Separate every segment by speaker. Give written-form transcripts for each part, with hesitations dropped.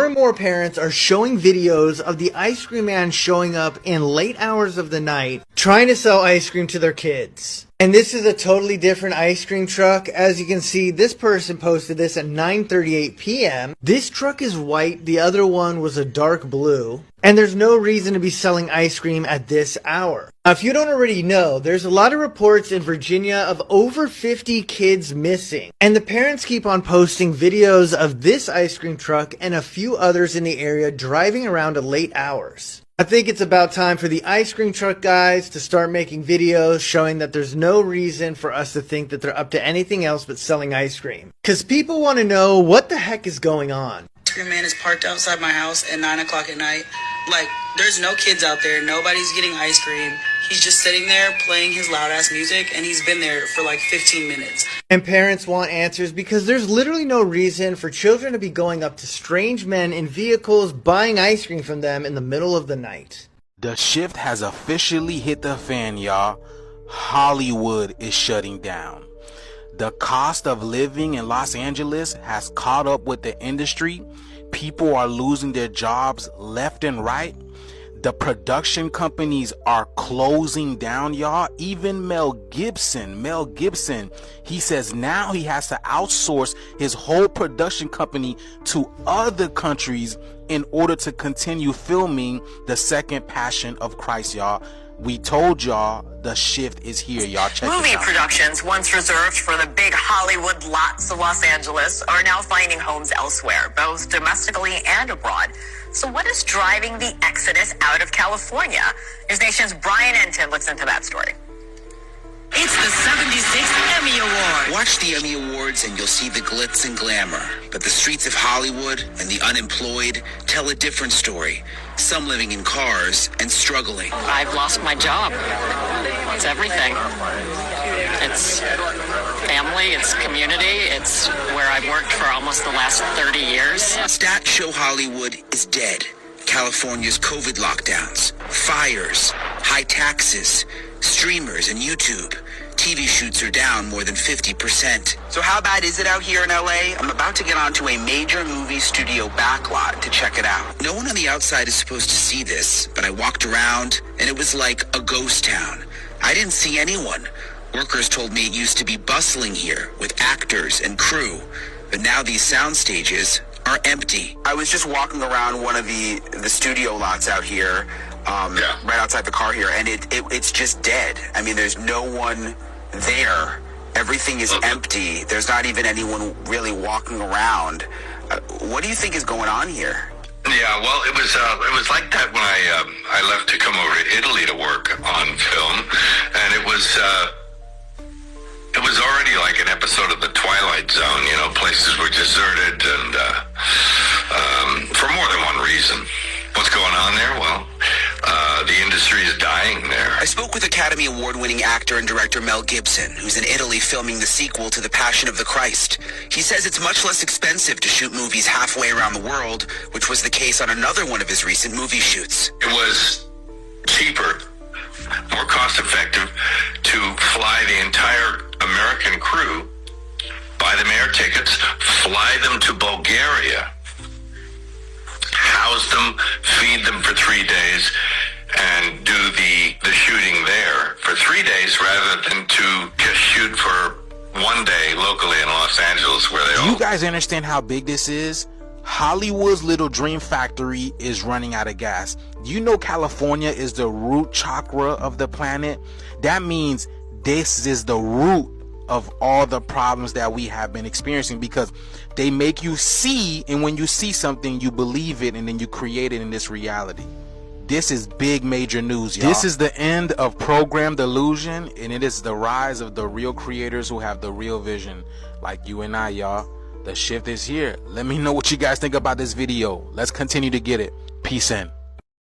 Speaker 1: and more parents are showing videos of the ice cream man showing up in late hours of the night trying to sell ice cream to their kids. And this is a totally different ice cream truck. As you can see, this person posted this at 9:38 p.m. This truck is white, the other one was a dark blue. And there's no reason to be selling ice cream at this hour. Now, if you don't already know, there's a lot of reports in Virginia of over 50 kids missing. And the parents keep on posting videos of this ice cream truck and a few others in the area driving around at late hours. I think it's about time for the ice cream truck guys to start making videos showing that there's no reason for us to think that they're up to anything else but selling ice cream. Because people want to know what the heck is going on.
Speaker 2: Ice cream man is parked outside my house at 9 o'clock at night. Like, there's no kids out there. Nobody's getting ice cream. He's just sitting there playing his loud-ass music, and he's been there for like 15 minutes.
Speaker 1: And parents want answers because there's literally no reason for children to be going up to strange men in vehicles buying ice cream from them in the middle of the night.
Speaker 3: The shift has officially hit the fan, y'all. Hollywood is shutting down. The cost of living in Los Angeles has caught up with the industry. People are losing their jobs left and right. The production companies are closing down, y'all. Even Mel Gibson, he says now he has to outsource his whole production company to other countries in order to continue filming The Second Passion of Christ, y'all. We told y'all the shift is here, y'all. Check
Speaker 4: Movie
Speaker 3: it out.
Speaker 4: productions, once reserved for the big Hollywood lots of Los Angeles, are now finding homes elsewhere, both domestically and abroad. So what is driving the exodus out of California? News Nation's Brian Enton looks into that story.
Speaker 5: It's the 76th Emmy Award.
Speaker 6: Watch the Emmy Awards and you'll see the glitz and glamour. But the streets of Hollywood and the unemployed tell a different story. Some living in cars and struggling.
Speaker 7: I've lost my job. It's everything. It's family, it's community, it's where I've worked for almost the last 30 years.
Speaker 6: Stats show Hollywood is dead. California's COVID lockdowns, fires, high taxes, streamers and YouTube. TV shoots are down more than 50%.
Speaker 2: So how bad is it out here in LA? I'm about to get onto a major movie studio backlot to check it out.
Speaker 6: No one on the outside is supposed to see this, but I walked around and it was like a ghost town. I didn't see anyone. Workers told me it used to be bustling here with actors and crew, but now these sound stages are empty.
Speaker 2: I was just walking around one of the studio lots out here, right outside the car here, and it's just dead. I mean, there's no one there. Everything is empty. There's not even anyone really walking around. What do you think is going on here?
Speaker 8: Yeah, well, it was like that when I left to come over to Italy to work on film, and it was already like an episode of The Twilight Zone. You know, places were deserted, and for more than one reason. What's going on there? Well, the industry is dying there.
Speaker 6: I spoke with Academy Award-winning actor and director Mel Gibson, who's in Italy filming the sequel to The Passion of the Christ. He says it's much less expensive to shoot movies halfway around the world, which was the case on another one of his recent movie shoots.
Speaker 8: It was cheaper, more cost-effective to fly the entire American crew, buy them air tickets, fly them to Bulgaria, house them, feed them for 3 days, and do the shooting there for 3 days rather than to just shoot for 1 day locally in Los Angeles where they all...
Speaker 3: You guys understand how big this is? Hollywood's little dream factory is running out of gas. You know California is the root chakra of the planet. That means this is the root of all the problems that we have been experiencing, because they make you see, and when you see something you believe it, and then you create it in this reality. This is big major news, y'all. This is the end of program delusion, and it is the rise of the real creators who have the real vision, like you and I, y'all. The shift is here. Let me know what you guys think about this video. Let's continue to get it. Peace in.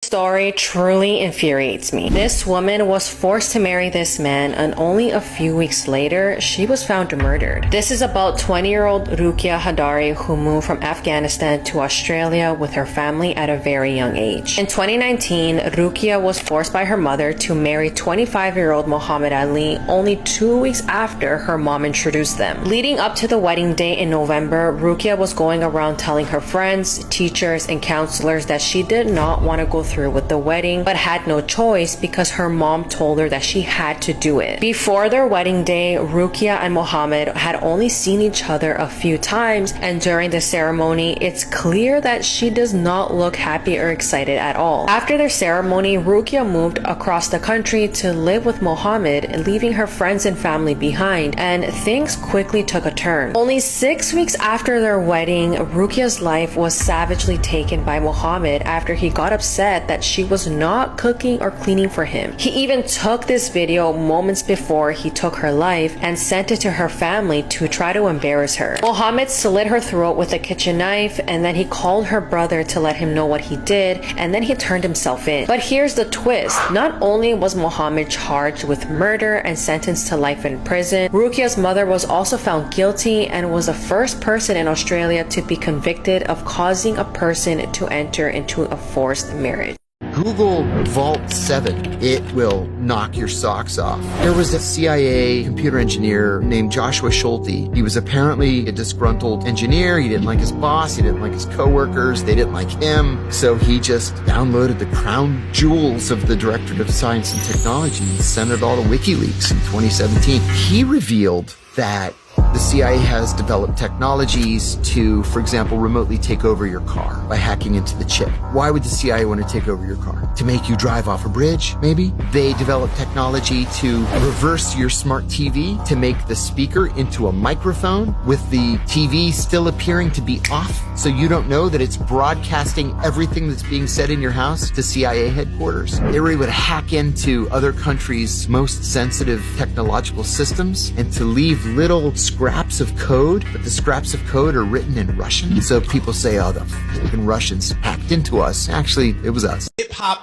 Speaker 9: Story truly infuriates me. This woman was forced to marry this man, and only a few weeks later, she was found murdered. This is about 20-year-old Rukia Hadari, who moved from Afghanistan to Australia with her family at a very young age. In 2019, Rukia was forced by her mother to marry 25-year-old Muhammad Ali only 2 weeks after her mom introduced them. Leading up to the wedding day in November, Rukia was going around telling her friends, teachers, and counselors that she did not want to go through with the wedding, but had no choice because her mom told her that she had to do it. Before their wedding day, Rukia and Mohammed had only seen each other a few times, and during the ceremony, it's clear that she does not look happy or excited at all. After their ceremony, Rukia moved across the country to live with Mohammed, leaving her friends and family behind, and things quickly took a turn. Only 6 weeks after their wedding, Rukia's life was savagely taken by Mohammed after he got upset that she was not cooking or cleaning for him. He even took this video moments before he took her life and sent it to her family to try to embarrass her. Mohammed slit her throat with a kitchen knife, and then he called her brother to let him know what he did, and then he turned himself in. But here's the twist. Not only was Mohammed charged with murder and sentenced to life in prison, Rukia's mother was also found guilty and was the first person in Australia to be convicted of causing a person to enter into a forced marriage.
Speaker 10: Google Vault 7. It will knock your socks off. There was a CIA computer engineer named Joshua Schulte. He was apparently a disgruntled engineer. He didn't like his boss. He didn't like his coworkers. They didn't like him. So he just downloaded the crown jewels of the Directorate of Science and Technology and sent it all to WikiLeaks in 2017. He revealed that the CIA has developed technologies to, for example, remotely take over your car by hacking into the chip. Why would the CIA want to take over your car? To make you drive off a bridge, maybe? They developed technology to reverse your smart TV to make the speaker into a microphone with the TV still appearing to be off, so you don't know that it's broadcasting everything that's being said in your house to CIA headquarters. They were able to hack into other countries' most sensitive technological systems and to leave little scraps of code, but the scraps of code are written in Russian. So people say, oh, the fucking Russians hacked into us. Actually, it was us.
Speaker 11: Hip-hop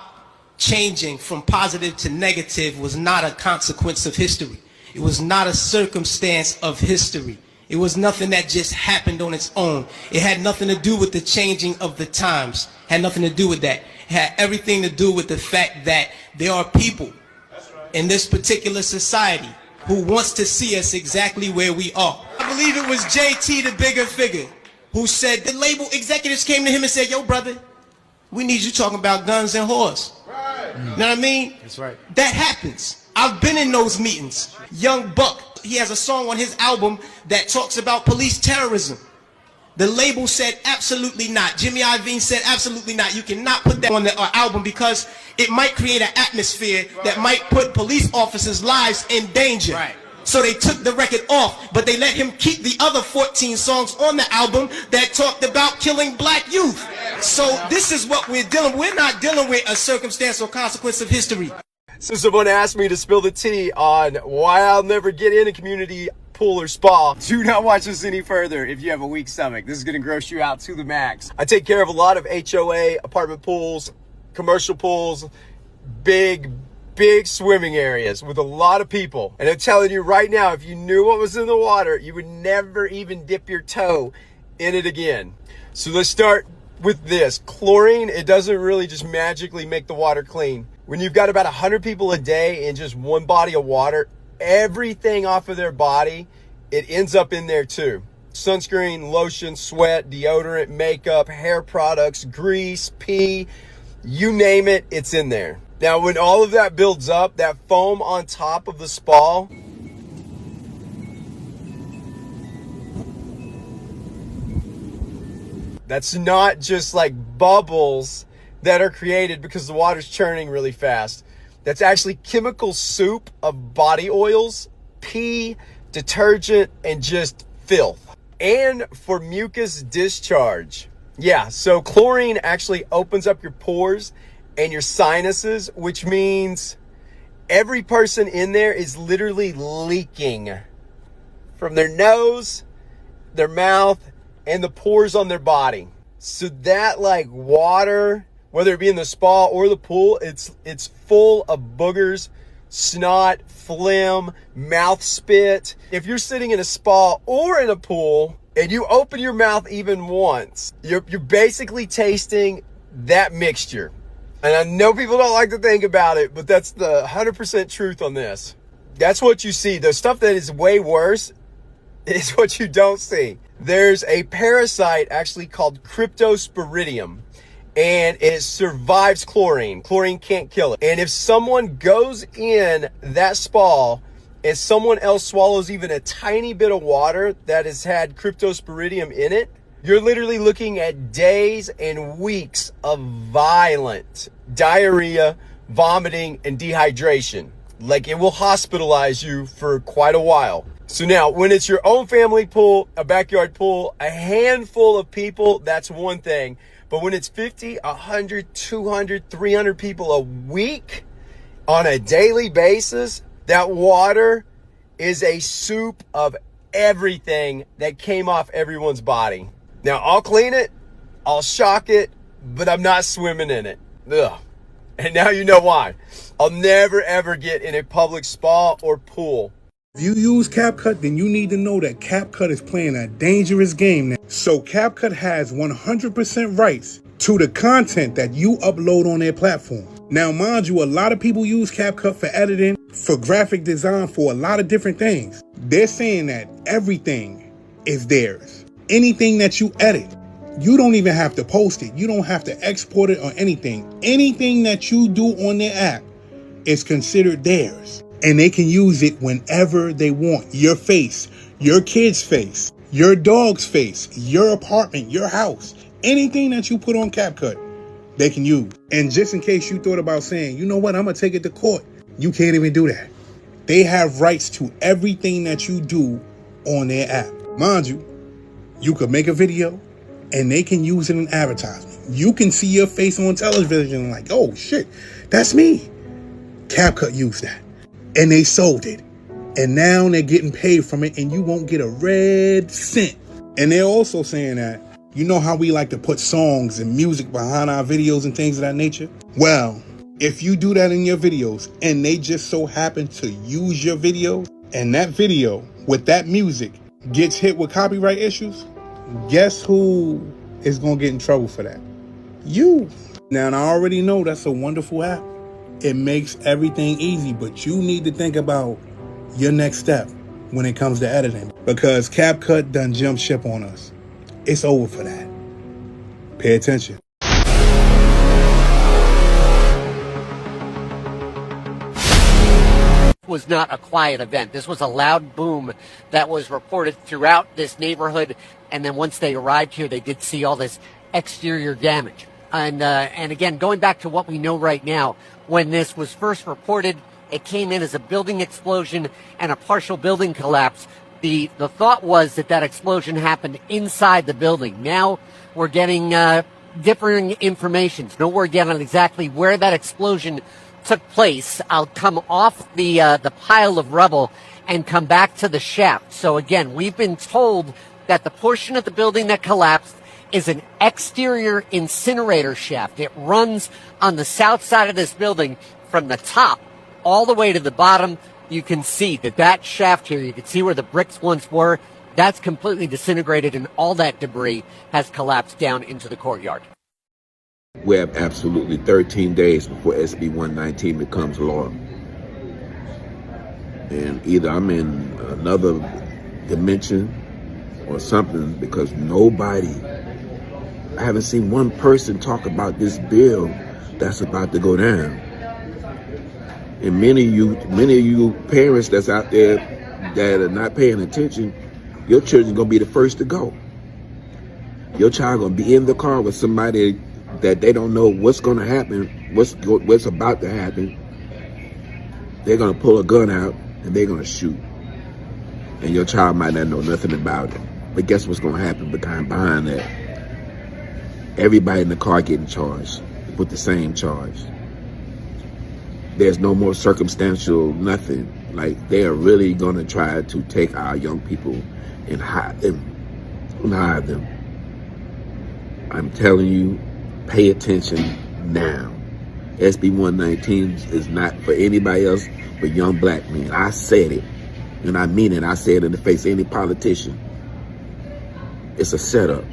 Speaker 11: changing from positive to negative was not a consequence of history. It was not a circumstance of history. It was nothing that just happened on its own. It had nothing to do with the changing of the times. It had nothing to do with that. It had everything to do with the fact that there are people in this particular society who wants to see us exactly where we are. I believe it was JT, the bigger figure, who said the label executives came to him and said, yo, brother, we need you talking about guns and whores. Right. You know what I mean? That's right. That happens. I've been in those meetings. Young Buck, he has a song on his album that talks about police terrorism. The label said absolutely not. Jimmy Iovine said absolutely not. You cannot put that on the album because it might create an atmosphere that might put police officers' lives in danger. Right. So they took the record off, but they let him keep the other 14 songs on the album that talked about killing black youth. So this is what we're dealing with. We're not dealing with a circumstance or consequence of history.
Speaker 12: So someone asked me to spill the tea on why I'll never get in a community pool or spa. Do not watch this any further if you have a weak stomach. This is going to gross you out to the max. I take care of a lot of HOA, apartment pools, commercial pools, big swimming areas with a lot of people. And I'm telling you right now, if you knew what was in the water, you would never even dip your toe in it again. So let's start with this. Chlorine, it doesn't really just magically make the water clean. When you've got about 100 people a day in just one body of water, everything off of their body, it ends up in there too. Sunscreen, lotion, sweat, deodorant, makeup, hair products, grease, pee, you name it, it's in there. Now, when all of that builds up, that foam on top of the spa, that's not just like bubbles that are created because the water's churning really fast. That's actually chemical soup of body oils, pee, detergent, and just filth. And for mucus discharge. Yeah, so chlorine actually opens up your pores and your sinuses, which means every person in there is literally leaking from their nose, their mouth, and the pores on their body. So that like water whether it be in the spa or the pool, it's full of boogers, snot, phlegm, mouth spit. If you're sitting in a spa or in a pool and you open your mouth even once, you're basically tasting that mixture. And I know people don't like to think about it, but that's the 100% truth on this. That's what you see. The stuff that is way worse is what you don't see. There's a parasite actually called Cryptosporidium, and it survives chlorine. Chlorine can't kill it. And if someone goes in that spa and someone else swallows even a tiny bit of water that has had Cryptosporidium in it, you're literally looking at days and weeks of violent diarrhea, vomiting, and dehydration. Like, it will hospitalize you for quite a while. So now, when it's your own family pool, a backyard pool, a handful of people, that's one thing. But when it's 50, 100, 200, 300 people a week on a daily basis, that water is a soup of everything that came off everyone's body. Now, I'll clean it, I'll shock it, but I'm not swimming in it. Ugh. And now you know why. I'll never, ever get in a public spa or pool.
Speaker 13: If you use CapCut, then you need to know that CapCut is playing a dangerous game now. So CapCut has 100% rights to the content that you upload on their platform. Now, mind you, a lot of people use CapCut for editing, for graphic design, for a lot of different things. They're saying that everything is theirs. Anything that you edit, you don't even have to post it. You don't have to export it or anything. Anything that you do on their app is considered theirs. And they can use it whenever they want. Your face, your kid's face, your dog's face, your apartment, your house. Anything that you put on CapCut, they can use. And just in case you thought about saying, you know what, I'm going to take it to court. You can't even do that. They have rights to everything that you do on their app. Mind you, you could make a video and they can use it in advertisement. You can see your face on television like, oh shit, that's me. CapCut used that. And they sold it. And now they're getting paid from it and you won't get a red cent. And they're also saying that, you know how we like to put songs and music behind our videos and things of that nature? Well, if you do that in your videos and they just so happen to use your video and that video with that music gets hit with copyright issues, guess who is going to get in trouble for that? You. Now, and I already know that's a wonderful app. It makes everything easy, but you need to think about your next step when it comes to editing, because CapCut done jumped ship on us. It's over for that. Pay attention.
Speaker 14: Was not a quiet event. This was a loud boom that was reported throughout this neighborhood. And then once they arrived here, they did see all this exterior damage. And again, going back to what we know right now, when this was first reported, it came in as a building explosion and a partial building collapse. The thought was that explosion happened inside the building. Now we're getting differing information. No word yet on exactly where that explosion took place. I'll come off the pile of rubble and come back to the shaft. So again, we've been told that the portion of the building that collapsed is an exterior incinerator shaft. It runs on the south side of this building from the top all the way to the bottom. You can see that shaft here, you can see where the bricks once were. That's completely disintegrated and all that debris has collapsed down into the courtyard.
Speaker 15: We have absolutely 13 days before SB 119 becomes law. And either I'm in another dimension or something, because I haven't seen one person talk about this bill that's about to go down. And many of you parents that's out there that are not paying attention, your children's gonna be the first to go. Your child gonna be in the car with somebody that they don't know what's gonna happen, what's about to happen. They're gonna pull a gun out and they're gonna shoot. And your child might not know nothing about it. But guess what's gonna happen behind that? Everybody in the car getting charged with the same charge. There's no more circumstantial nothing. Like, they are really gonna try to take our young people and hide them. I'm telling you, pay attention now. SB 119 is not for anybody else but young black men. I said it, and I mean it. I said it in the face of any politician. It's a setup.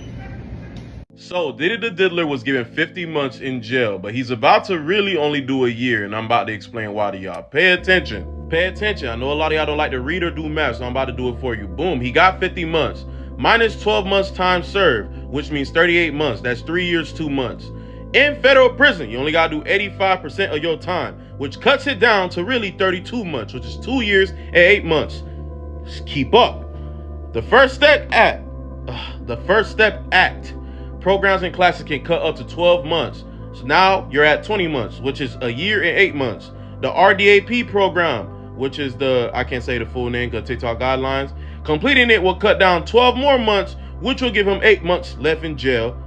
Speaker 16: So, Diddy the Diddler was given 50 months in jail, but he's about to really only do a year, and I'm about to explain why to y'all. Pay attention. Pay attention. I know a lot of y'all don't like to read or do math, so I'm about to do it for you. Boom. He got 50 months. Minus 12 months time served, which means 38 months. That's 3 years, 2 months. In federal prison, you only got to do 85% of your time, which cuts it down to really 32 months, which is 2 years and 8 months. Just keep up. The First Step Act programs and classes can cut up to 12 months. So now you're at 20 months, which is a year and 8 months. The RDAP program, which is I can't say the full name because TikTok guidelines, completing it will cut down 12 more months, which will give him 8 months left in jail.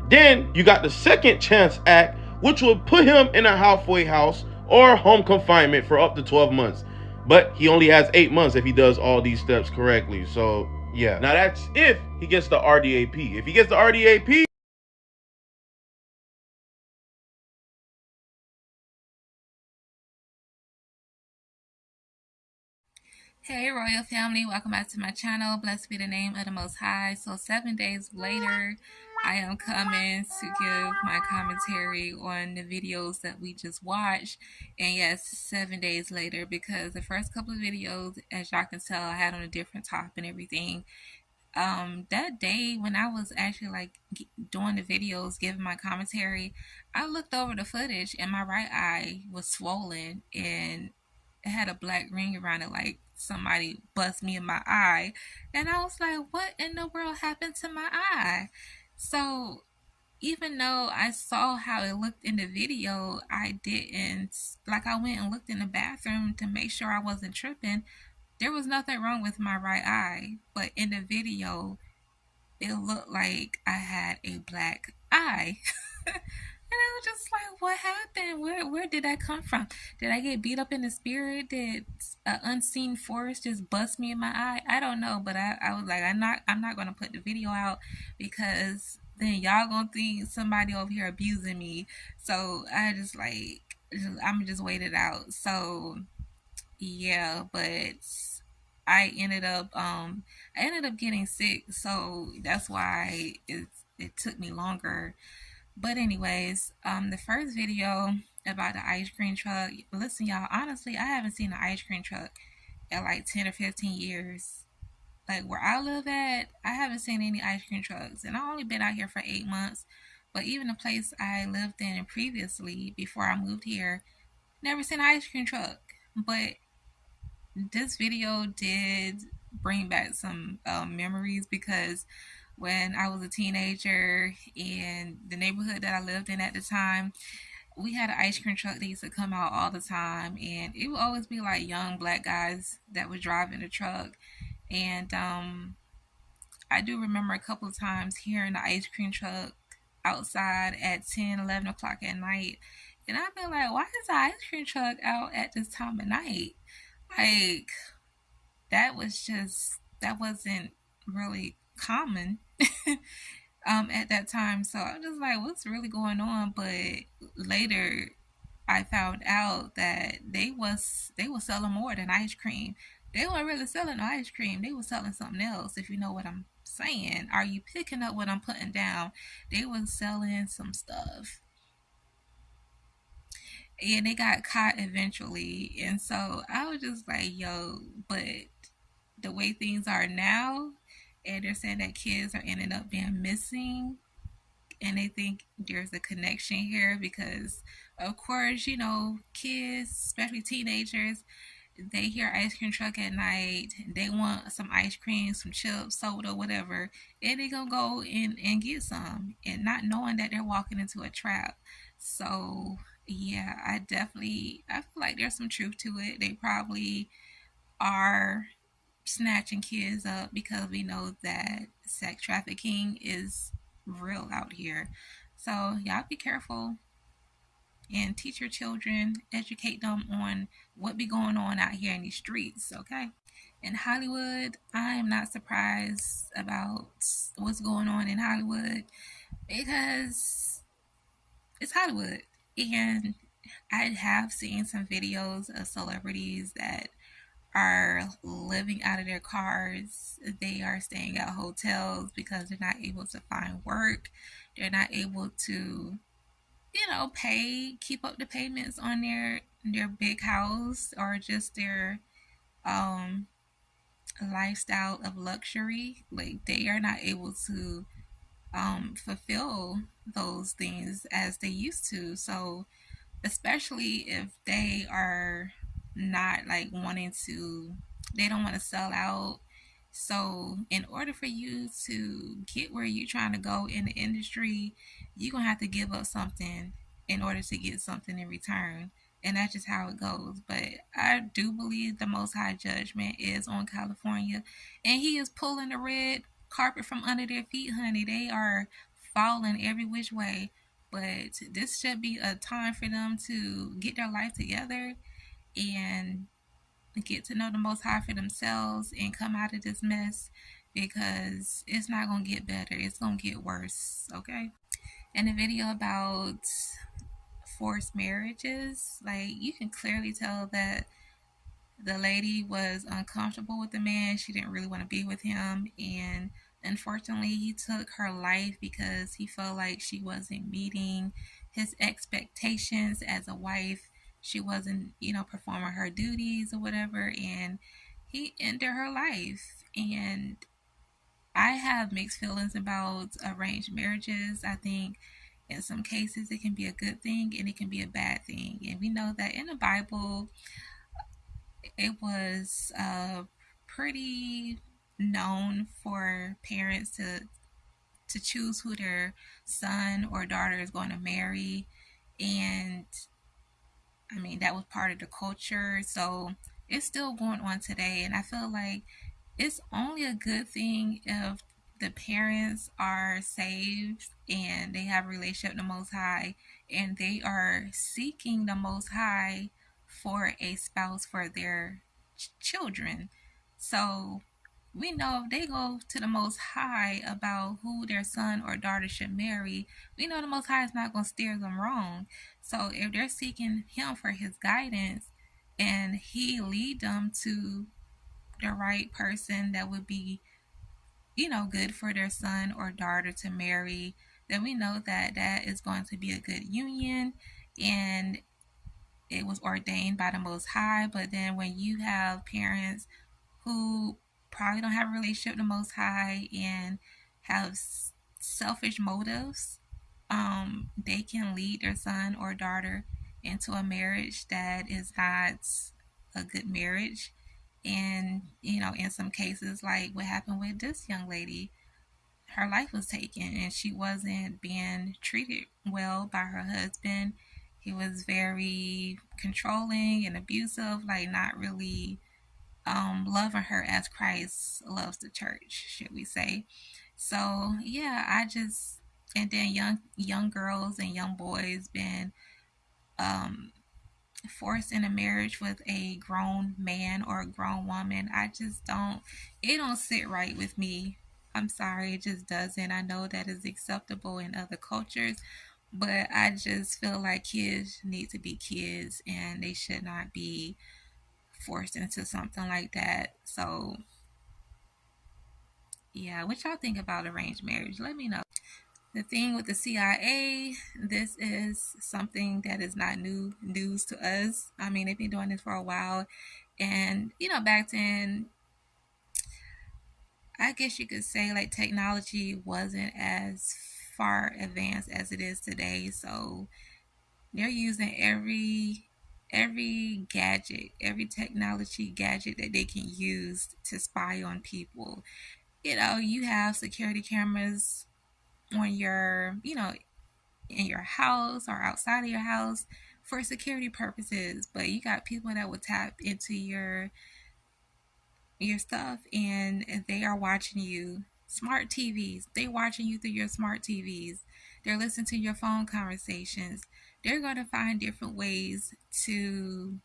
Speaker 16: Then you got the Second Chance Act, which will put him in a halfway house or home confinement for up to 12 months. But he only has 8 months if he does all these steps correctly. So yeah, now that's if he gets the RDAP. If he gets the RDAP,
Speaker 17: Hey Royal Family, welcome back to my channel. Blessed be the name of the Most High. So 7 days later, I am coming to give my commentary on the videos that we just watched. And yes, 7 days later, because the first couple of videos, as y'all can tell, I had on a different top and everything. That day when I was actually like doing the videos, giving my commentary, I looked over the footage and my right eye was swollen and it had a black ring around it, like somebody bust me in my eye. And I was like, what in the world happened to my eye? So even though I saw how it looked in the video, I didn't, like, I went and looked in the bathroom to make sure I wasn't tripping. There was nothing wrong with my right eye, but in the video, it looked like I had a black eye. And I was just like, what happened? Where did that come from? Did I get beat up in the spirit? Did an unseen force just bust me in my eye? I don't know, but I was like, I'm not gonna put the video out because then y'all gonna think somebody over here abusing me. So I just like, I'm just wait it out. So yeah, but I ended up getting sick, so that's why it took me longer. But anyways, the first video about the ice cream truck, listen y'all, honestly I haven't seen an ice cream truck in like 10 or 15 years. Like where I live at, I haven't seen any ice cream trucks, and I only been out here for 8 months. But even the place I lived in previously before I moved here, never seen an ice cream truck. But this video did bring back some memories, because when I was a teenager in the neighborhood that I lived in at the time, we had an ice cream truck that used to come out all the time, and it would always be like young black guys that were driving the truck. And I do remember a couple of times hearing the ice cream truck outside at 10, 11 o'clock at night, and I'd be like, why is the ice cream truck out at this time of night? Like, that wasn't really common at that time. So I was just like, what's really going on? But later I found out that they was selling more than ice cream. They weren't really selling no ice cream. They were selling something else, if you know what I'm saying. Are you picking up what I'm putting down? They was selling some stuff. And they got caught eventually. And so I was just like, yo, but the way things are now, and they're saying that kids are ending up being missing, and they think there's a connection here because, of course, you know, kids, especially teenagers, they hear ice cream truck at night, they want some ice cream, some chips, soda, whatever, and they gonna go in and get some, and not knowing that they're walking into a trap. So yeah, I feel like there's some truth to it. They probably are snatching kids up because we know that sex trafficking is real out here. So y'all be careful and teach your children, educate them on what be going on out here in these streets, okay? In Hollywood, I am not surprised about what's going on in Hollywood because it's Hollywood. And I have seen some videos of celebrities that are living out of their cars. They are staying at hotels because they're not able to find work. They're not able to, keep up the payments on their big house, or just their um lifestyle of luxury. Like, they are not able to fulfill those things as they used to. So especially if they are not like wanting to, they don't want to sell out. So in order for you to get where you're trying to go in the industry, you're gonna have to give up something in order to get something in return. And that's just how it goes. But I do believe the most high judgment is on California, and he is pulling the red carpet from under their feet, honey. They are falling every which way. But this should be a time for them to get their life together and get to know the Most High for themselves and come out of this mess, because it's not going to get better. It's going to get worse, okay? And the video about forced marriages, like, you can clearly tell that the lady was uncomfortable with the man. She didn't really want to be with him, and unfortunately he took her life because he felt like she wasn't meeting his expectations as a wife. She wasn't, performing her duties or whatever, and he ended her life. And I have mixed feelings about arranged marriages. I think in some cases it can be a good thing and it can be a bad thing, and we know that in the Bible it was pretty known for parents to choose who their son or daughter is going to marry. And I mean, that was part of the culture. So it's still going on today. And I feel like it's only a good thing if the parents are saved and they have a relationship with the Most High, and they are seeking the Most High for a spouse for their children. So we know if they go to the Most High about who their son or daughter should marry, we know the Most High is not going to steer them wrong. So if they're seeking Him for His guidance and He lead them to the right person that would be, good for their son or daughter to marry, then we know that that is going to be a good union, and it was ordained by the Most High. But then when you have parents who probably don't have a relationship with the Most High and have selfish motives, they can lead their son or daughter into a marriage that is not a good marriage. And, in some cases, like what happened with this young lady, her life was taken and she wasn't being treated well by her husband. He was very controlling and abusive, like not really loving her as Christ loves the church, should we say. So yeah, and then young girls and young boys been um forced in a marriage with a grown man or a grown woman. It don't sit right with me. I'm sorry, it just doesn't. I know that is acceptable in other cultures, but I just feel like kids need to be kids and they should not be forced into something like that. So yeah, what y'all think about arranged marriage? Let me know. The thing with the CIA, this is something that is not new news to us. I mean, they've been doing this for a while. And, back then, I guess you could say like technology wasn't as far advanced as it is today. So they're using every gadget, every technology gadget that they can use to spy on people. You have security cameras on your, in your house or outside of your house for security purposes, but you got people that will tap into your stuff and they are watching you. Smart TVs, they're watching you through your smart TVs. They're listening to your phone conversations. They're going to find different ways to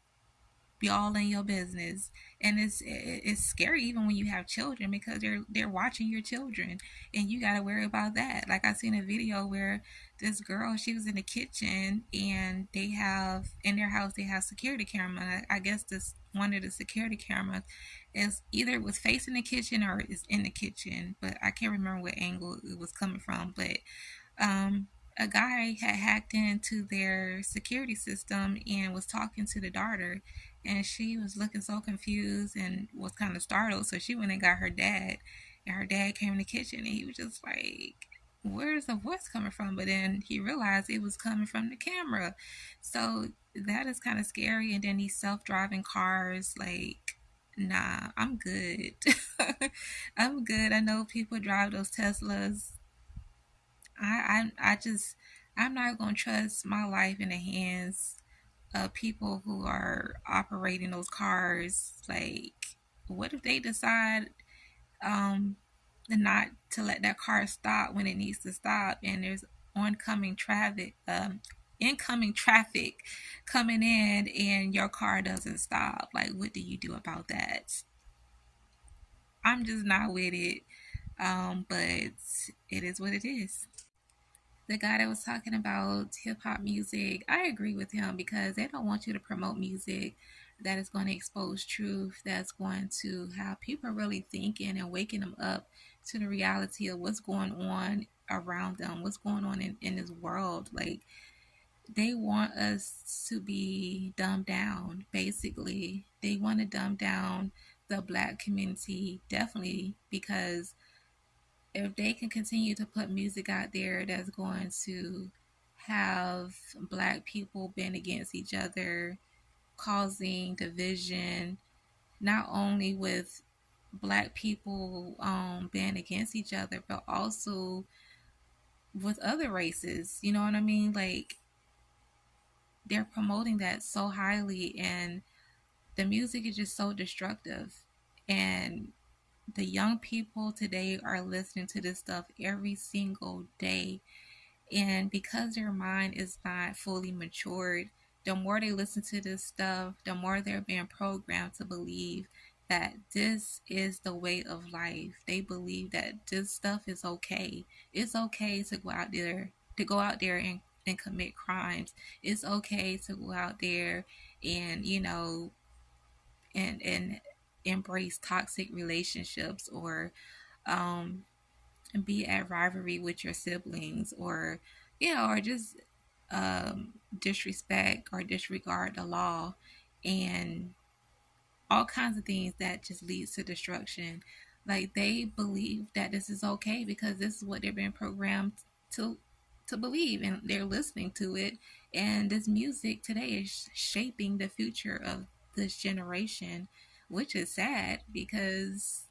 Speaker 17: be all in your business. And it's scary even when you have children, because they're watching your children, and you got to worry about that. Like, I seen a video where this girl, she was in the kitchen, and they have in their house, they have security camera. I guess this one of the security cameras is either was facing the kitchen or is in the kitchen, but I can't remember what angle it was coming from. But um, a guy had hacked into their security system and was talking to the daughter, and she was looking so confused and was kind of startled. So she went and got her dad, and her dad came in the kitchen, and he was just like, "Where's the voice coming from?" But then he realized it was coming from the camera. So that is kind of scary. And then these self-driving cars, like, nah, I'm good. I'm good. I know people drive those Teslas. I just, I'm not gonna trust my life in the hands of people who are operating those cars. Like, what if they decide um not to let that car stop when it needs to stop, and there's oncoming traffic, incoming traffic coming in, and your car doesn't stop? Like, what do you do about that? I'm just not with it. But it is what it is. The guy that was talking about hip hop music, I agree with him, because they don't want you to promote music that is going to expose truth, that's going to have people really thinking and waking them up to the reality of what's going on around them, what's going on in this world. Like, they want us to be dumbed down, basically. They want to dumb down the black community, definitely, because if they can continue to put music out there that's going to have black people bend against each other, causing division, not only with black people band against each other, but also with other races, you know what I mean? Like, they're promoting that so highly, and the music is just so destructive. And the young people today are listening to this stuff every single day. And because their mind is not fully matured, the more they listen to this stuff, the more they're being programmed to believe that this is the way of life. They believe that this stuff is okay. It's okay to go out there and commit crimes. It's okay to go out there and, and embrace toxic relationships, or um be at rivalry with your siblings, or or just disrespect or disregard the law, and all kinds of things that just leads to destruction. Like, they believe that this is okay because this is what they're being programmed to believe, and they're listening to it. And this music today is shaping the future of this generation, which is sad, because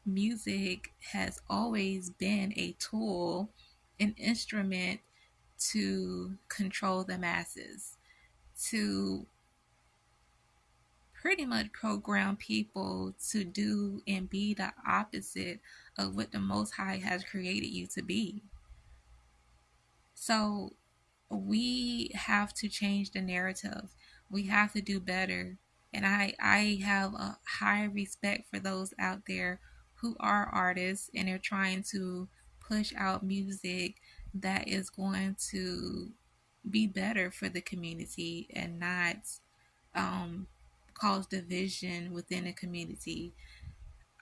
Speaker 17: music has always been a tool, an instrument to control the masses, to pretty much program people to do and be the opposite of what the Most High has created you to be. So we have to change the narrative. We have to do better. And I have a high respect for those out there who are artists, and they're trying to push out music that is going to be better for the community and not cause division within the community.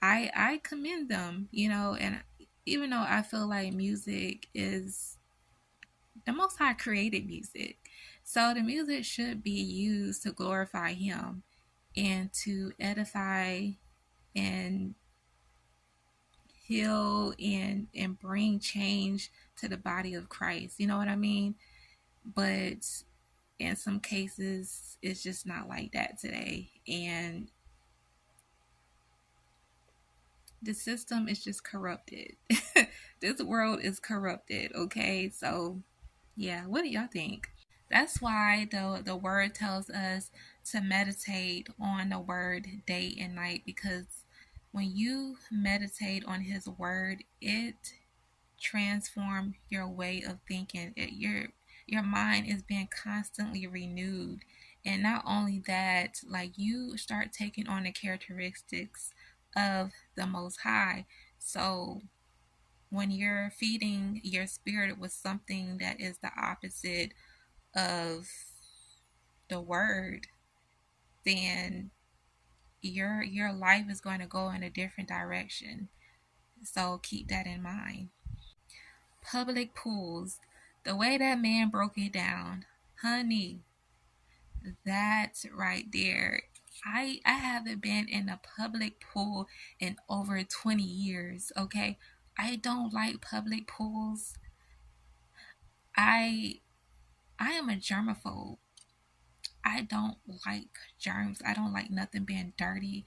Speaker 17: I commend them, and even though I feel like music is the Most High created music, so the music should be used to glorify Him and to edify and heal and bring change to the body of Christ. You know what I mean? But in some cases, it's just not like that today, and the system is just corrupted. This world is corrupted. Okay, so yeah, what do y'all think? That's why the word tells us to meditate on the word day and night, because when you meditate on His word, it transforms your way of thinking. Your mind is being constantly renewed, And not only that, like, you start taking on the characteristics of the Most High. So when you're feeding your spirit with something that is the opposite of the word, then your life is going to go in a different direction. So keep that in mind. Public pools. The way that man broke it down, honey, that right there. I haven't been in a public pool in over 20 years, okay? I don't like public pools. I am a germaphobe. I don't like germs. I don't like nothing being dirty.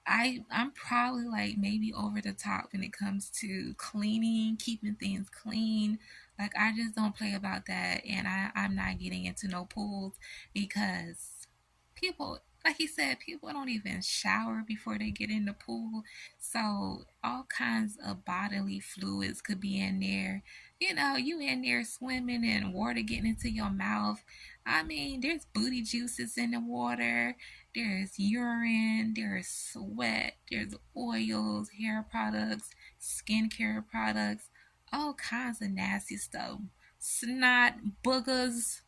Speaker 17: I'm probably like maybe over the top when it comes to cleaning, keeping things clean. Like, I just don't play about that, and I'm not getting into no pools because people, like he said, people don't even shower before they get in the pool. So all kinds of bodily fluids could be in there. You know, you in there swimming and water getting into your mouth. I mean, there's booty juices in the water. There's urine, there's sweat, there's oils, hair products, skincare products, all kinds of nasty stuff. Snot, boogers.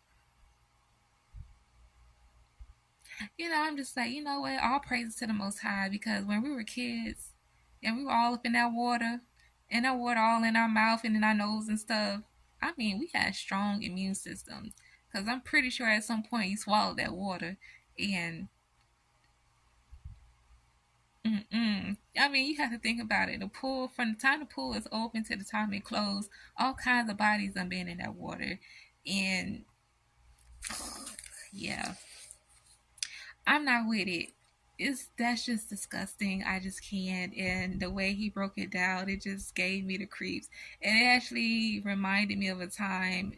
Speaker 17: You know, I'm just like, you know what? All praises to the Most High, because when we were kids and we were all up in that water, and that water all in our mouth and in our nose and stuff, I mean, we had strong immune systems. Because I'm pretty sure at some point you swallowed that water, and I mean, you have to think about it. The pool, from the time the pool is open to the time it closed, all kinds of bodies are being in that water. And yeah, I'm not with it. That's just disgusting. I just can't. And the way he broke it down, it just gave me the creeps. And it actually reminded me of a time.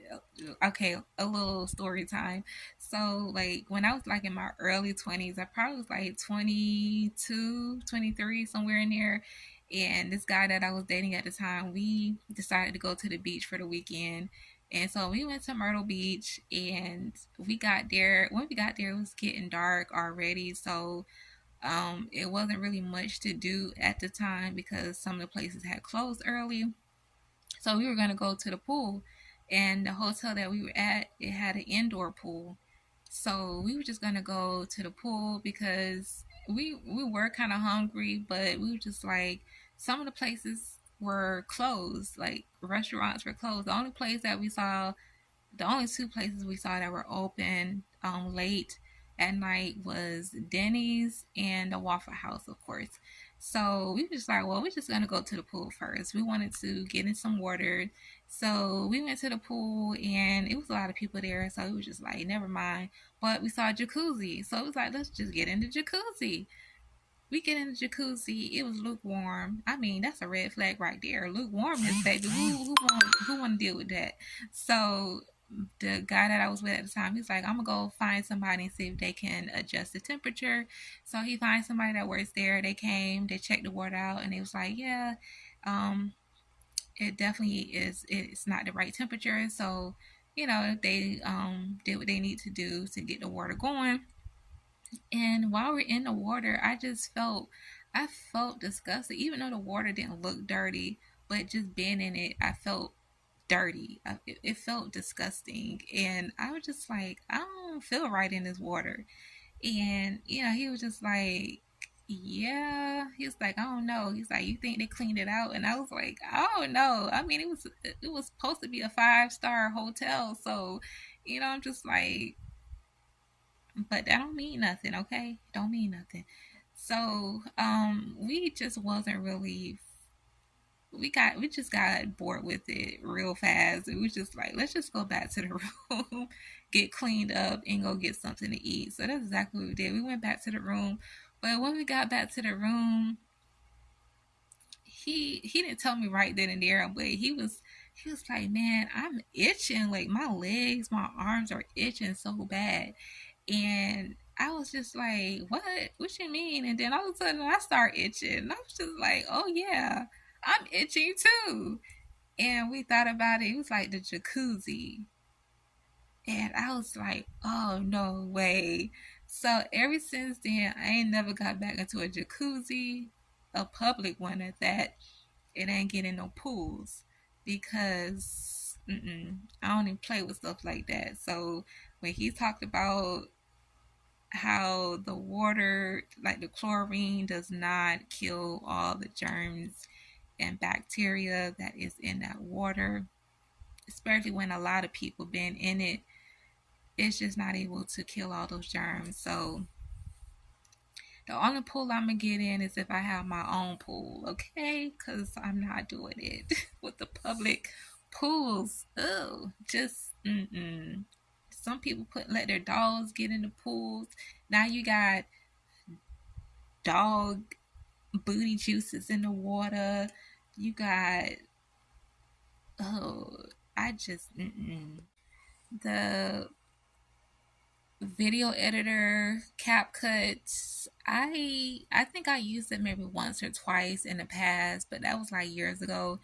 Speaker 17: Okay, a little story time. So, like, when I was like in my early 20s, I probably was like 22, 23, somewhere in there. And this guy that I was dating at the time, we decided to go to the beach for the weekend. And so we went to Myrtle Beach, and we got there. When we got there, it was getting dark already. So it wasn't really much to do at the time because some of the places had closed early. So we were going to go to the pool, and the hotel that we were at, it had an indoor pool. So we were just going to go to the pool because we were kind of hungry, but we were just like, some of the places were closed, like restaurants were closed. The only two places we saw that were open late at night was Denny's and the Waffle House, of course. So we were just like, well, we're just gonna go to the pool first. We wanted to get in some water. So we went to the pool, and it was a lot of people there. So it was just like, never mind. But we saw a jacuzzi. So it was like, let's just get in the jacuzzi. We get in the jacuzzi. It was lukewarm. I mean, that's a red flag right there. Lukewarmness, baby. Who want to deal with that? So the guy that I was with at the time, he's like, I'm gonna go find somebody and see if they can adjust the temperature. So he finds somebody that works there. They came, they checked the water out, and they was like, yeah, it definitely is. It's not the right temperature. So, you know, they did what they need to do to get the water going. And while we're in the water, I felt disgusted, even though the water didn't look dirty, but just being in it, I felt dirty. It felt disgusting. And I was just like, I don't feel right in this water. And, you know, he was just like, yeah. He was like, I don't know. He's like, you think they cleaned it out? And I was like, I don't know. I mean, it was supposed to be a 5-star hotel. So, you know, I'm just like, but that don't mean nothing, okay? Don't mean nothing. So, we just wasn't really, we just got bored with it real fast. It was just like, let's just go back to the room, get cleaned up, and go get something to eat. So that's exactly what we did. We went back to the room, but when we got back to the room, he didn't tell me right then and there, but he was like, man, I'm itching, like my legs, my arms are itching so bad. And I was just like, what you mean? And then all of a sudden I start itching, and I was just like, oh yeah, I'm itching too. And we thought about it. It was like the jacuzzi. And I was like, oh, no way. So ever since then, I ain't never got back into a jacuzzi, a public one at that. It ain't getting no pools because I don't even play with stuff like that. So when he talked about how the water, like the chlorine, does not kill all the germs and bacteria that is in that water, especially when a lot of people been in it, it's just not able to kill all those germs. So the only pool I'm gonna get in is if I have my own pool, okay? Because I'm not doing it with the public pools. Oh, just Some people let their dogs get in the pools. Now you got dog booty juices in the water. You got I just the video editor CapCut. I think I used it maybe once or twice in the past, but that was like years ago.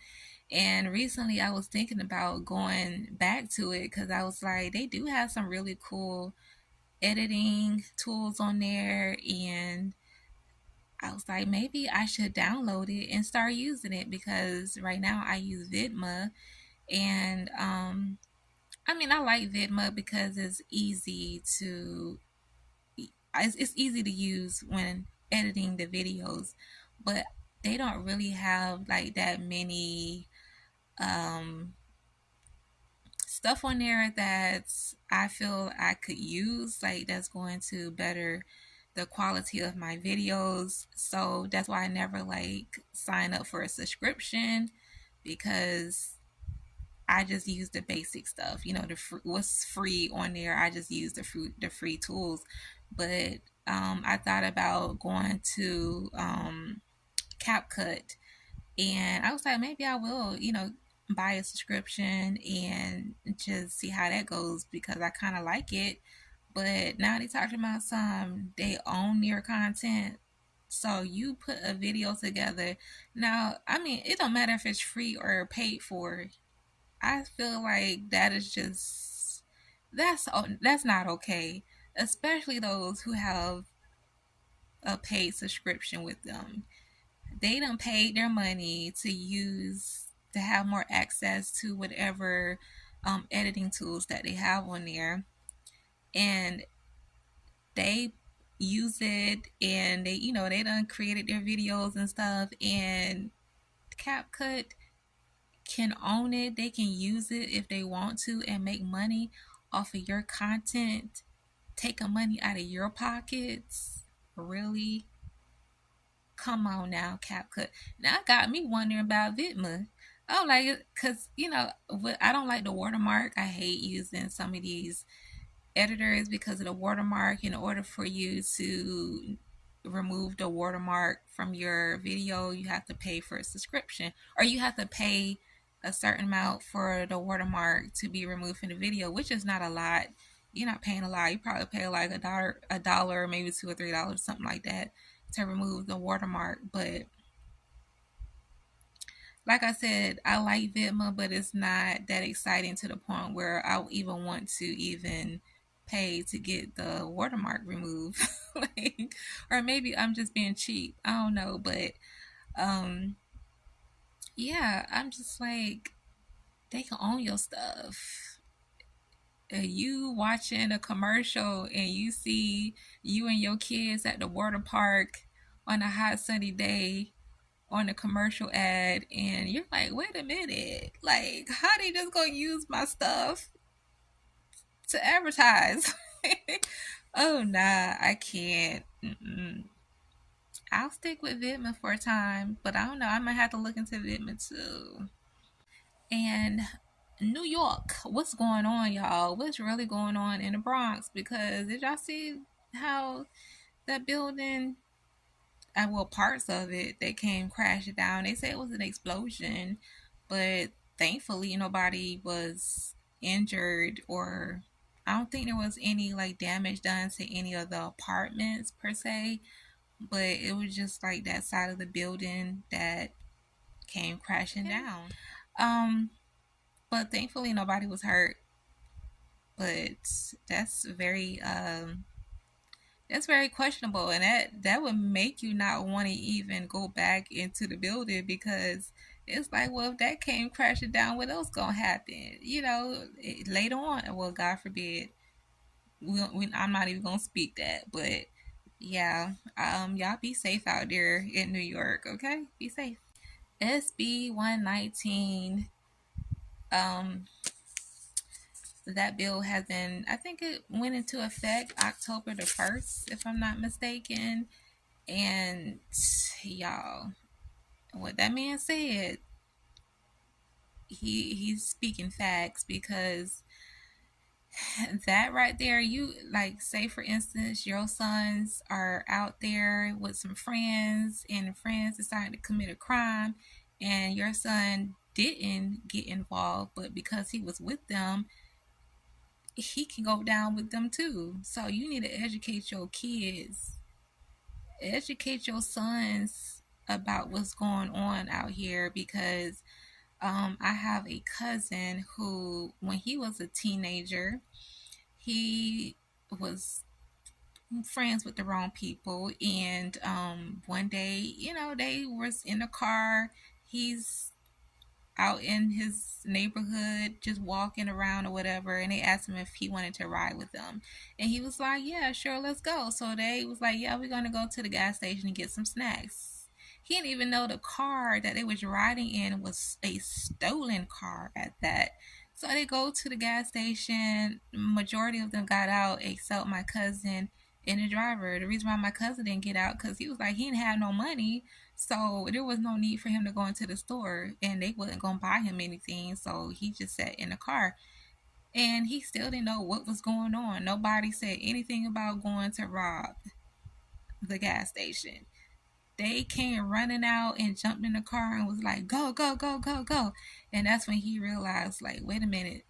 Speaker 17: And recently I was thinking about going back to it because I was like, they do have some really cool editing tools on there, and I was like, maybe I should download it and start using it because right now I use Vidma, and I mean, I like Vidma because it's easy to use when editing the videos, but they don't really have like that many stuff on there that I feel I could use, like that's going to better the quality of my videos. So that's why I never like sign up for a subscription, because I just use the basic stuff. You know, what's free on there. I just use the free tools. But I thought about going to CapCut, and I was like, maybe I will, buy a subscription and just see how that goes because I kind of like it. But now they talking about they own your content. So you put a video together. Now, I mean, it don't matter if it's free or paid for. I feel like that is just that's not okay, especially those who have a paid subscription with them. They done paid their money to have more access to whatever editing tools that they have on there, and they use it, and they done created their videos and stuff, and CapCut can own it. They can use it if they want to and make money off of your content, taking money out of your pockets. Really? Come on now, CapCut. Now it got me wondering about Vidma. I don't like it because, I don't like the watermark. I hate using some of these editors because of the watermark. In order for you to remove the watermark from your video, you have to pay for a subscription, or you have to pay a certain amount for the watermark to be removed from the video, which is not a lot. You're not paying a lot. You probably pay like a dollar, maybe $2 or $3, something like that, to remove the watermark. But like I said, I like Vidma, but it's not that exciting to the point where I even want to even pay to get the watermark removed. Or maybe I'm just being cheap. I don't know, but yeah, I'm just like, they can own your stuff. You watching a commercial and you see you and your kids at the water park on a hot sunny day on a commercial ad, and you're like, wait a minute, like, how they just gonna use my stuff to advertise? Oh nah, I can't. I'll stick with Vidma for a time, but I don't know, I might have to look into Vidma too. And New York, what's going on, y'all? What's really going on in the Bronx? Because did y'all see how that building, well, parts of it, that came crashing down? They said it was an explosion, but thankfully nobody was injured, or I don't think there was any like damage done to any of the apartments per se, but it was just like that side of the building that came crashing down. But thankfully nobody was hurt. but that's very questionable, and that would make you not want to even go back into the building, because it's like, well, if that came crashing down, what else gonna happen? Later on, well, God forbid, I'm not even gonna speak that, but yeah, y'all be safe out there in New York, okay? Be safe. SB 119, that bill has been, I think it went into effect October the 1st, if I'm not mistaken. And y'all, what that man said, he's speaking facts, because that right there, you like, say for instance, your sons are out there with some friends, and the friends decided to commit a crime, and your son didn't get involved, but because he was with them, he can go down with them too. So you need to educate your kids, educate your sons about what's going on out here, because I have a cousin who, when he was a teenager, he was friends with the wrong people, and one day, they was in a car. He's out in his neighborhood just walking around or whatever, and they asked him if he wanted to ride with them, and he was like, yeah, sure, let's go. So they was like, yeah, we're gonna go to the gas station and get some snacks. He didn't even know the car that they was riding in was a stolen car at that. So they go to the gas station. Majority of them got out except my cousin and the driver. The reason why my cousin didn't get out, because he was like, he didn't have no money, so there was no need for him to go into the store, and they wasn't gonna buy him anything. So he just sat in the car, and he still didn't know what was going on. Nobody said anything about going to rob the gas station. They came running out and jumped in the car and was like, go, go, go, go, go. And that's when he realized, like, wait a minute,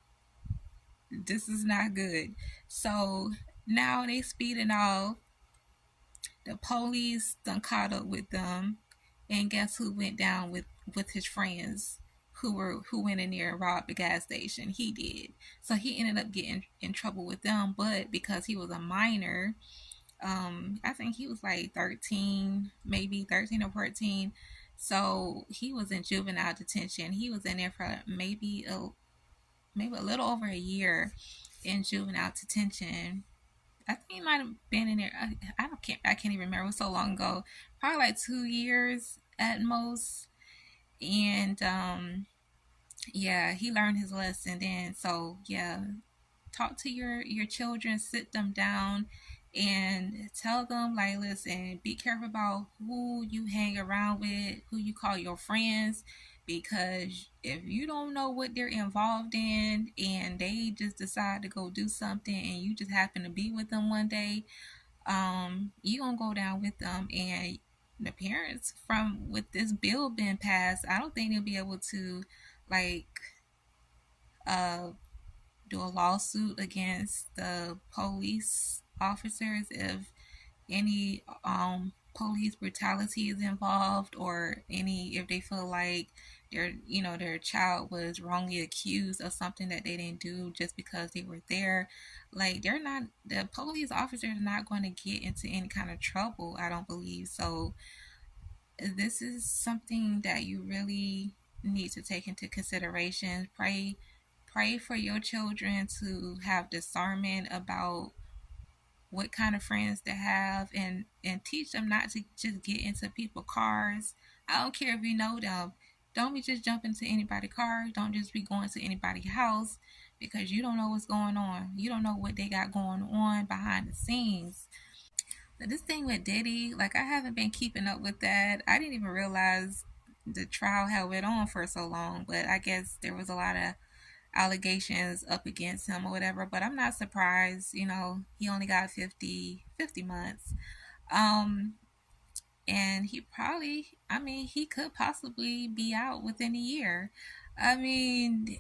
Speaker 17: this is not good. So now they speeding off. The police done caught up with them, and guess who went down with his friends who went in there and robbed the gas station? He did. So he ended up getting in trouble with them, but because he was a minor, I think he was like 13, maybe 13 or 14. So he was in juvenile detention. He was in there for maybe a little over a year in juvenile detention. I think he might have been in there. I can't even remember. It was so long ago. Probably like 2 years at most. And yeah, he learned his lesson then. So yeah, talk to your children, sit them down, and tell them, like, listen, be careful about who you hang around with, who you call your friends, because if you don't know what they're involved in, and they just decide to go do something, and you just happen to be with them one day, you gonna go down with them. And the parents, from with this bill being passed, I don't think they'll be able to, like, uh do a lawsuit against the police officers if any police brutality is involved, or any, if they feel like their child was wrongly accused of something that they didn't do just because they were there. Like, the police officers are not going to get into any kind of trouble, I don't believe. So this is something that you really need to take into consideration. Pray for your children to have discernment about what kind of friends to have, and teach them not to just get into people's cars. I don't care if you know them. Don't be just jumping into anybody's car. Don't just be going to anybody's house, because you don't know what's going on. You don't know what they got going on behind the scenes. But this thing with Diddy, like, I haven't been keeping up with that. I didn't even realize the trial had went on for so long, but I guess there was a lot of allegations up against him or whatever. But I'm not surprised. He only got 50 months. And he could possibly be out within a year. I mean,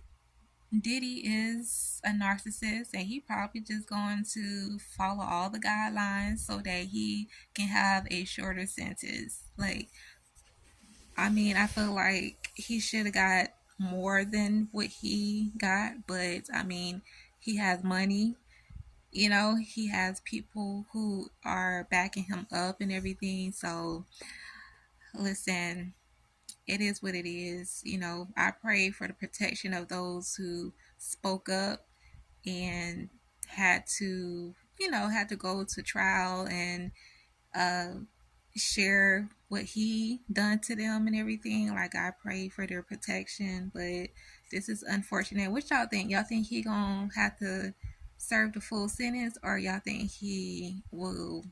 Speaker 17: Diddy is a narcissist, and he probably just going to follow all the guidelines so that he can have a shorter sentence. Like, I feel like he should have got more than what he got, but he has money. You know, he has people who are backing him up and everything. So, listen, it is what it is. You know, I pray for the protection of those who spoke up and had to, had to go to trial and uh, share what he done to them and everything. Like, I pray for their protection, but this is unfortunate. What y'all think? Y'all think he gonna have to serve the full sentence, or y'all think he will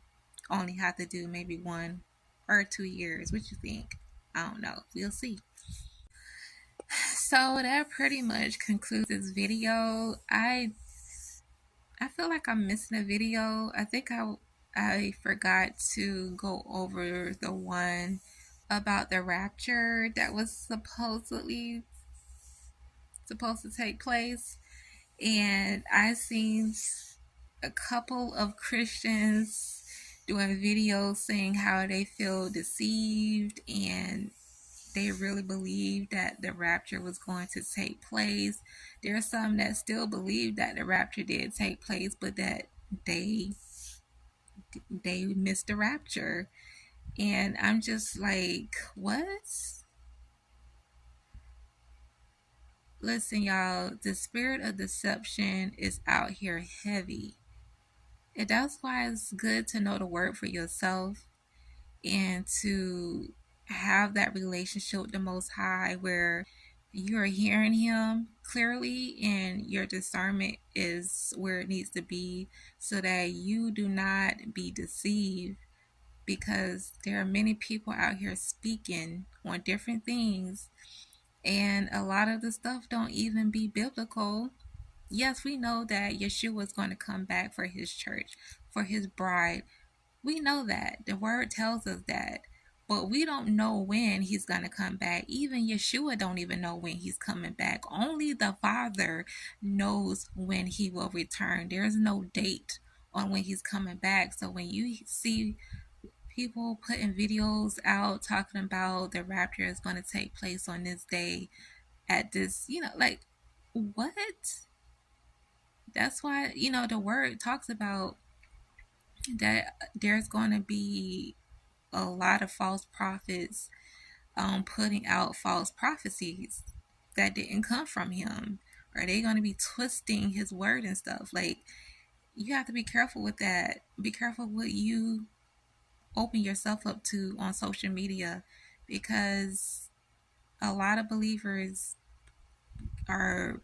Speaker 17: only have to do maybe 1 or 2 years? What you think? I don't know. We'll see. So that pretty much concludes this video. I feel like I'm missing a video. I think I forgot to go over the one about the rapture that was supposed to take place. And I seen a couple of Christians doing videos saying how they feel deceived and they really believe that the rapture was going to take place. There are some that still believe that the rapture did take place, but that they missed the rapture. And I'm just like, what? Listen, y'all, the spirit of deception is out here heavy. And that's why it's good to know the word for yourself and to have that relationship with the Most High where you're hearing Him clearly and your discernment is where it needs to be so that you do not be deceived, because there are many people out here speaking on different things and a lot of the stuff don't even be biblical. Yes, we know that Yeshua is going to come back for his church, for his bride. We know that. The word tells us that. But we don't know when he's going to come back. Even Yeshua don't even know when he's coming back. Only the Father knows when he will return. There's no date on when he's coming back. So when you see people putting videos out talking about the rapture is going to take place on this day at this, like, what? That's why, the word talks about that there's going to be a lot of false prophets putting out false prophecies that didn't come from him. Are they going to be twisting his word and stuff? Like, you have to be careful with that. Be careful what you open yourself up to on social media, because a lot of believers are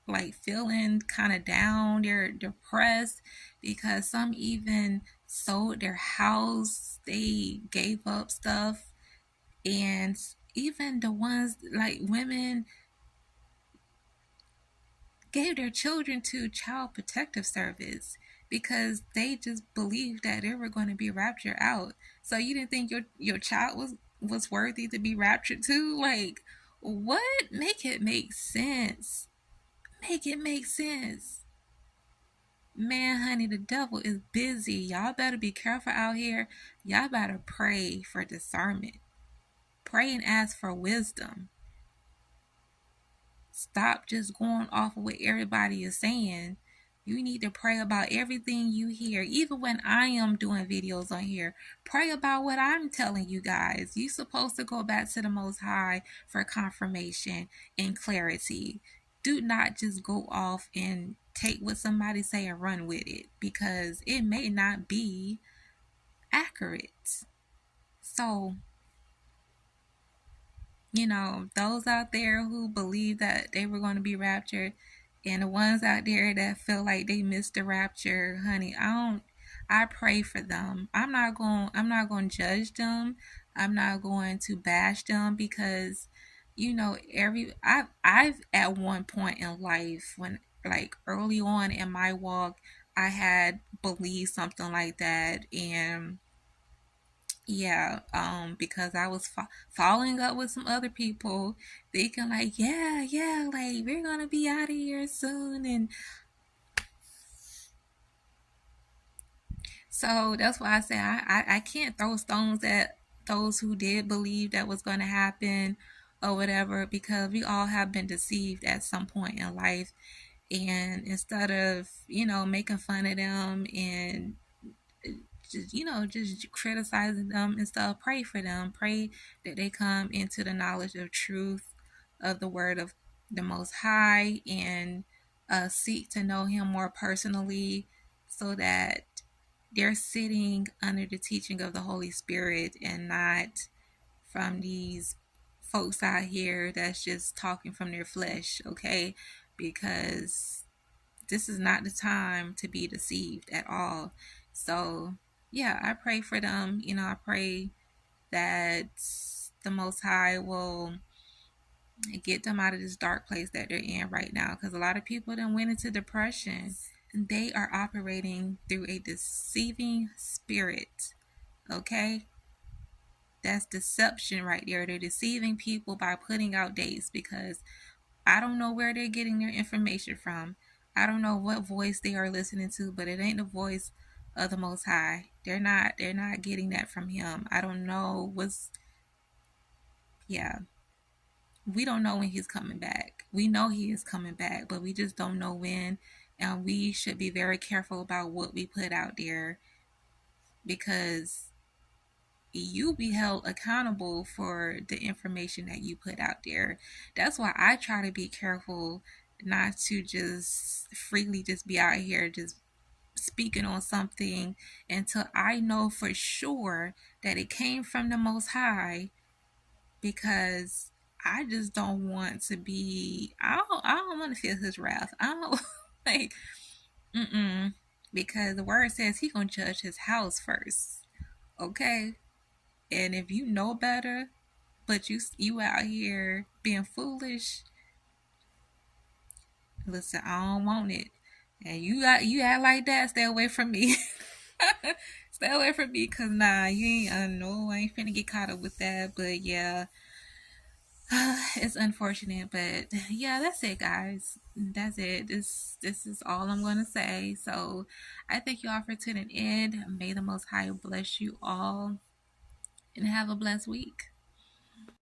Speaker 17: like feeling kind of down. They're depressed because some even sold their house. They gave up stuff. And even the ones like women gave their children to Child Protective Service because they just believed that they were going to be raptured out. So you didn't think your child was worthy to be raptured too? Like, what? Make it make sense. Make it make sense. Man, honey, the devil is busy. Y'all better be careful out here. Y'all better pray for discernment. Pray and ask for wisdom. Stop just going off of what everybody is saying. You need to pray about everything you hear. Even when I am doing videos on here, pray about what I'm telling you guys. You're supposed to go back to the Most High for confirmation and clarity. Do not just go off and take what somebody say and run with it, because it may not be accurate. So, those out there who believe that they were going to be raptured, and the ones out there that feel like they missed the rapture, honey, I pray for them. I'm not going to judge them. I'm not going to bash them, because I've at one point in life, when like early on in my walk, I had believed something like that. And yeah, because I was following up with some other people, thinking like, yeah, like we're gonna be out of here soon, and so that's why I say I can't throw stones at those who did believe that was going to happen or whatever, because we all have been deceived at some point in life. And instead of, making fun of them and just criticizing them and stuff, pray for them. Pray that they come into the knowledge of truth of the word of the Most High, and seek to know Him more personally, so that they're sitting under the teaching of the Holy Spirit and not from these folks out here that's just talking from their flesh, okay? Because this is not the time to be deceived at all. So, yeah, I pray for them. I pray that the Most High will get them out of this dark place that they're in right now, because a lot of people then went into depression, and they are operating through a deceiving spirit, okay? That's deception right there. They're deceiving people by putting out dates, because I don't know where they're getting their information from. I don't know what voice they are listening to, but it ain't the voice of the Most High. They're not getting that from Him. I don't know yeah. We don't know when He's coming back. We know He is coming back, but we just don't know when. And we should be very careful about what we put out there, because you be held accountable for the information that you put out there. That's why I try to be careful not to just freely just be out here just speaking on something until I know for sure that it came from the Most High, because I just don't want to be, I don't want to feel His wrath. I don't like, because the word says He gonna judge His house first, okay? And if you know better, but you out here being foolish, listen, I don't want it. And you act like that, stay away from me. Stay away from me, cause nah, you ain't. No, I ain't finna get caught up with that. But yeah, it's unfortunate. But yeah, that's it, guys. That's it. This is all I'm gonna say. So I thank you all for tuning in. May the Most High bless you all, and have a blessed week.